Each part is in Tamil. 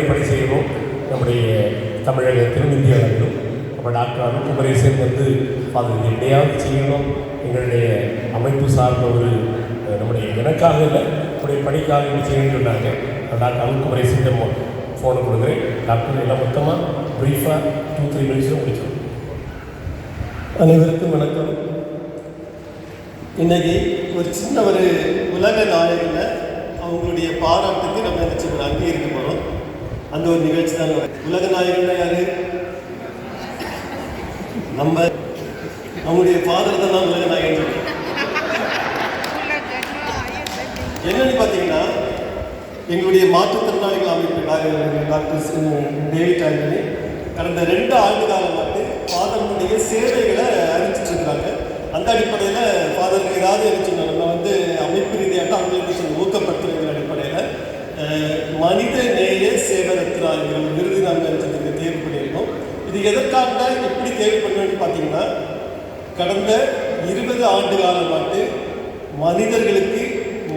வரை பணி செய்யணும் நம்முடைய தமிழகத்திலும் இந்தியாவிலும். அப்போ டாக்டர் அருள் குமரேசன் வந்து ஃபாதர் எப்படியாவது செய்யணும், எங்களுடைய அமைப்பு சார்ந்த ஒரு நம்முடைய எனக்காக இல்லை நம்முடைய பணிக்காக செய்யணும்னு சொன்னாங்க. டாக்டர் அருள் குமரேசன் ஃபோனை கொடுக்குறேன். டாக்டர் எல்லாம் மொத்தமாக ப்ரீஃபாக 2-3 மினிட்ஸில் முடிச்சிடும். அனைவருக்கும் வணக்கம். இன்றைக்கி ஒரு சின்ன ஒரு உலக நாயகனை அவங்களுடைய பாராட்டுக்கு நம்ம நினச்சி ஒரு அங்கீகரிக்க போகிறோம். அந்த ஒரு நிகழ்ச்சி தான். உலக நாயகன்னா யார்? நம்ம அவங்களுடைய ஃபாதர் தான் உலக நாயகன். என்னன்னு பார்த்தீங்கன்னா, எங்களுடைய மாற்றுத்திறனாளிகள் அமைப்பு டாக்டர் டேவிட் ஆண்டனி கடந்த 2 ஆண்டு காலமாக ஃபாதருடைய சேவைகளை அறிவிச்சிட்டு இருக்கிறாங்க. அந்த அடிப்படையில் ஃபாதருக்கு ஏதாவது இருந்துச்சுன்னா நம்ம வந்து அமைப்பு ரீதியாக அவங்களுக்கு ஊக்கப்படுத்துகிற அடிப்படையில் மனித நேய சேவரத்னா என்கிற விருது நாங்கள் தேர்வு பண்ணியிருக்கோம். இது எதற்காக எப்படி தேர்வு பண்ணணும்னு பார்த்தீங்கன்னா, கடந்த 20 ஆண்டு காலமாக மனிதர்களுக்கு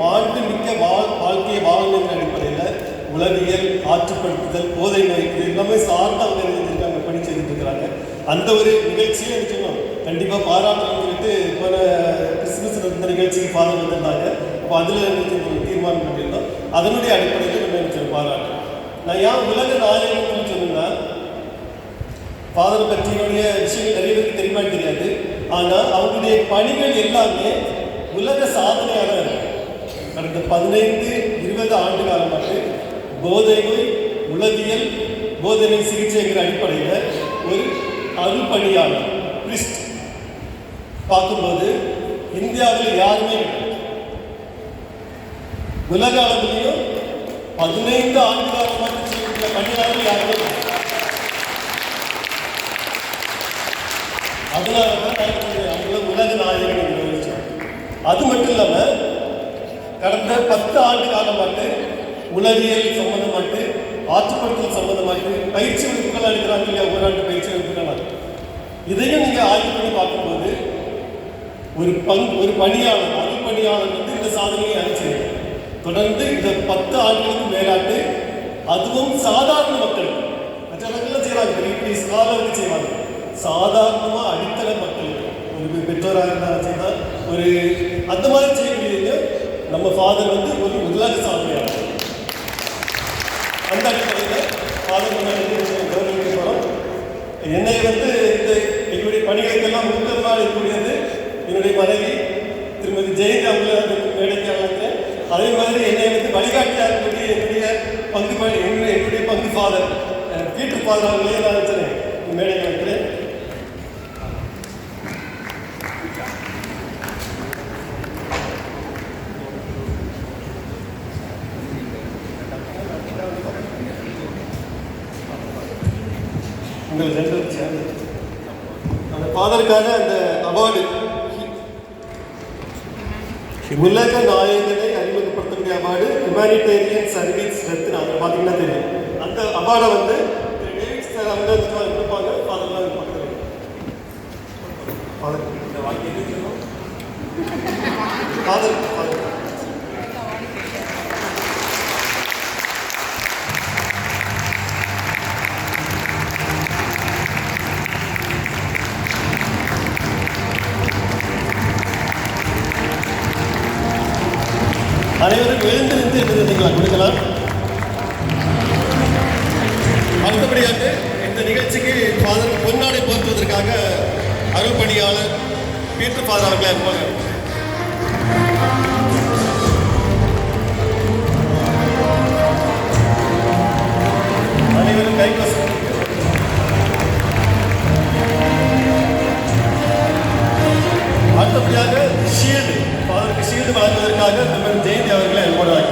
மாண்புமிக்க வாழ்க்கையை வாழணுங்கிற அடிப்படையில் உளவியல், ஆற்றுப்படுத்துதல், போதை நோய் இது எல்லாமே சார்ந்து அவங்க இருக்காங்க, பணி செய்துட்டு இருக்கிறாங்க. அந்த ஒரு நிகழ்ச்சியை சொன்னோம் கண்டிப்பாக பாராட்டணும்னு சொல்லிட்டு போன கிறிஸ்துமஸ் இந்த நிகழ்ச்சிக்கு ஃபாதர் வந்திருந்தாங்க. அப்போ அதில் தீர்மானம் பண்ணியிருந்தோம். அதனுடைய அடிப்படையில் நம்ம எனக்கு பாராட்டு. நான் ஏன் உலக நாயகம்னு சொன்னேன்னா, ஃபாதரை பற்றினுடைய விஷயங்கள் நிறைய பேருக்கு தெரியுமா தெரியாது. ஆனால் அவங்களுடைய பணிகள் எல்லாமே உலக சாதனையாக இருக்கு. கடந்த 15-20 ஆண்டு காலமாக போதை நோய், உளவியல், போதனை சிகிச்சைங்கிற அடிப்படையில் ஒரு அருள்பணியாளர் பிரிஸ்ட் பார்க்கும்போது இந்தியாவில் யாருமே உலக அளவிலையும் 15 ஆண்டு காலமாக செய்கிற பணியாளர்கள் யாருமே. அதனால தான் அவங்கள உலக நாயகன் நினைச்சோம். அது மட்டும் இல்லாமல் கடந்த 10 ஆண்டு காலமாக உளவியல் சம்பந்தமாட்டு, ஆற்றுப்படுத்தல் சம்பந்தமாட்டு பயிற்சி வகுப்புகள் அளிக்கிறாங்க இல்லையா, ஓராண்டு பயிற்சி வகுப்புகள். இதையும் நீங்கள் ஆய்வு பண்ணி பார்க்கும்போது ஒரு பணியாளர், அருள் பணியாளர் வந்து இந்த சாதனையை அளிச்சிருக்கு. தொடர்ந்து இந்த 10 ஆண்டுகளுக்கு மேலாட்டு, அதுவும் சாதாரண மக்கள் மற்றவர்கள்லாம் செய்வாங்க, பெரிய ஸ்காலருக்கு செய்வாங்க. சாதாரணமாக அடித்தள மக்களுக்கு ஒரு பெற்றோராக இருந்தாலும் செய்தால் ஒரு அந்த மாதிரி செய்யக்கூடிய நம்ம ஃபாதர் வந்து ஒரு உலக சாதனையாளர். அந்த அடிப்படையில் ஃபாதர் கவர்மெண்ட் போகிறோம். என்னை வந்து இந்த எங்களுடைய பணிகளுக்கெல்லாம் முக்கியமாக இருக்கக்கூடியது என்னுடைய மனைவி திருமதி ஜெயந்தி அவங்கள மேடைக்கு வளர்க்கிறேன். அதே மாதிரி என்னை வந்து வழிகாட்டியாக இருக்கக்கூடிய என்னுடைய பங்கு ஃபாதர் பீட்டர் ஃபாதர் அவங்களே நான் வச்சுறேன் மேடைக்கு வைக்கிறேன். உங்கள் 2 சேர்ந்து அந்த ஃபாதருக்கான அந்த அவார்டு உலக நாயகனை அறிமுகப்படுத்தக்கூடிய அவார்டு ஹியூமானிட்டேரியன் சர்வீஸ் ரத்னா. அதை பார்த்தீங்கன்னா தெரியும். அந்த அவார்டை வந்து டேவிட் சார் அவங்க இருப்பாங்க, ஃபாதர்லாம் இருப்பாங்க. ஃபாதர் அனைவரும் எழுந்திருந்து கொடுக்கலாம். அடுத்தபடியாக இந்த நிகழ்ச்சிக்கு ஃபாதர் பொன்னாடை போற்றுவதற்காக அருள் பணியாளர் பீட்டர் ஃபாதர் அவர்களை இருப்பாங்க. அனைவரும் கைவசம். அடுத்தபடியாக ஷீல்டு, ஃபாதருக்கு ஷீல்டு வழங்குவதற்காக நம்ம ஜெயந்தி அவர்களை எழுபடுவாங்க.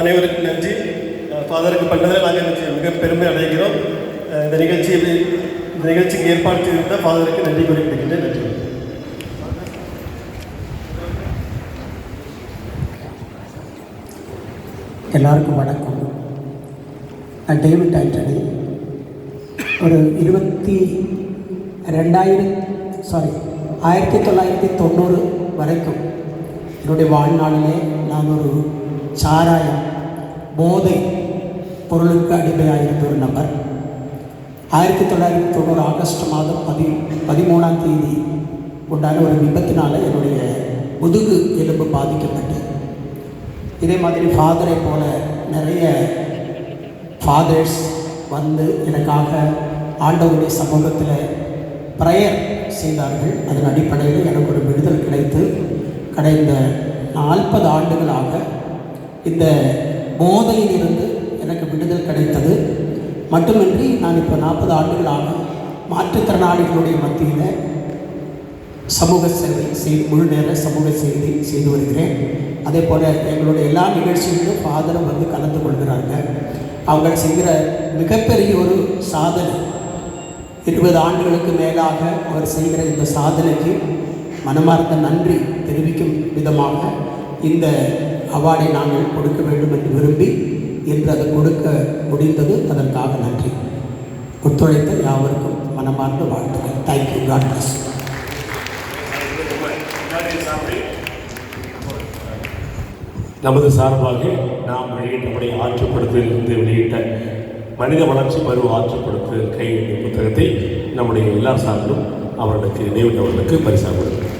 அனைவருக்கும் நன்றி. ஃபாதருக்கு பண்ணதில் நாங்கள் மிக பெருமை அடைகிறோம். இந்த நிகழ்ச்சிக்கு ஏற்பாடு செய்திருந்த ஃபாதருக்கு நன்றி குறிப்பிடுகின்றேன். நன்றி. எல்லாருக்கும் வணக்கம். நான் டேவிட் ஆண்டனி, ஒரு 1990 வரைக்கும் என்னுடைய வாழ்நாளிலே நான் ஒரு சாராயம் போதை பொருளுக்கு அடிமையாக இருந்த ஒரு நபர். 1990 ஆகஸ்ட் மாதம் 13ஆம் தேதி உண்டான ஒரு விபத்தினால் என்னுடைய முதுகு எலும்பு பாதிக்கப்பட்டு, இதே மாதிரி ஃபாதரை போல நிறைய ஃபாதர்ஸ் வந்து எனக்காக ஆண்டவருடைய சமூகத்தில் ப்ரேயர் செய்தார்கள். அதன் அடிப்படையில் எனக்கு ஒரு விடுதல் கிடைத்து கடந்த 40 ஆண்டுகளாக இந்த போதையிலிருந்து எனக்கு விடுதல் கிடைத்தது. மட்டுமின்றி நான் இப்போ 40 ஆண்டுகளாக மாற்றுத்திறனாளிகளுடைய மத்தியில் சமூக சேவை முழு நேர சமூக சேவை செய்து வருகிறேன். அதே போல் எங்களுடைய எல்லா நிகழ்ச்சிகளிலும் ஃபாதரும் வந்து கலந்து கொள்கிறாங்க. அவங்க செய்கிற மிகப்பெரிய ஒரு சாதனை, 20 ஆண்டுகளுக்கு மேலாக அவர் செய்கிற இந்த சாதனைக்கு மனமார்ந்த நன்றி தெரிவிக்கும் விதமாக இந்த அவார்டை நாங்கள் கொடுக்க வேண்டும் என்று விரும்பி இன்று அதை கொடுக்க முடிந்தது. அதற்காக நன்றி. ஒத்துழைத்த யாவருக்கும் மனமார்ந்த வாழ்த்துக்கள். தேங்க்யூ. God bless. நமது சார்பாக நாம் வெளியிட்டபடி ஆற்றுப்படுத்தலிருந்து வெளியிட்ட மனித வளர்ச்சி பருவ ஆற்றுப்படுத்தல் கையெழுத்து புத்தகத்தை நம்முடைய எல்லா சார்பிலும் அவர்களுக்கு நினைவுள்ளவர்களுக்கு பரிசாக கொடுக்கிறோம்.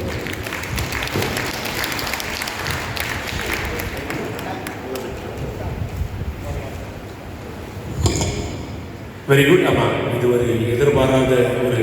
Very good. ஆமாம், இது ஒரு எதிர்பாராத ஒரு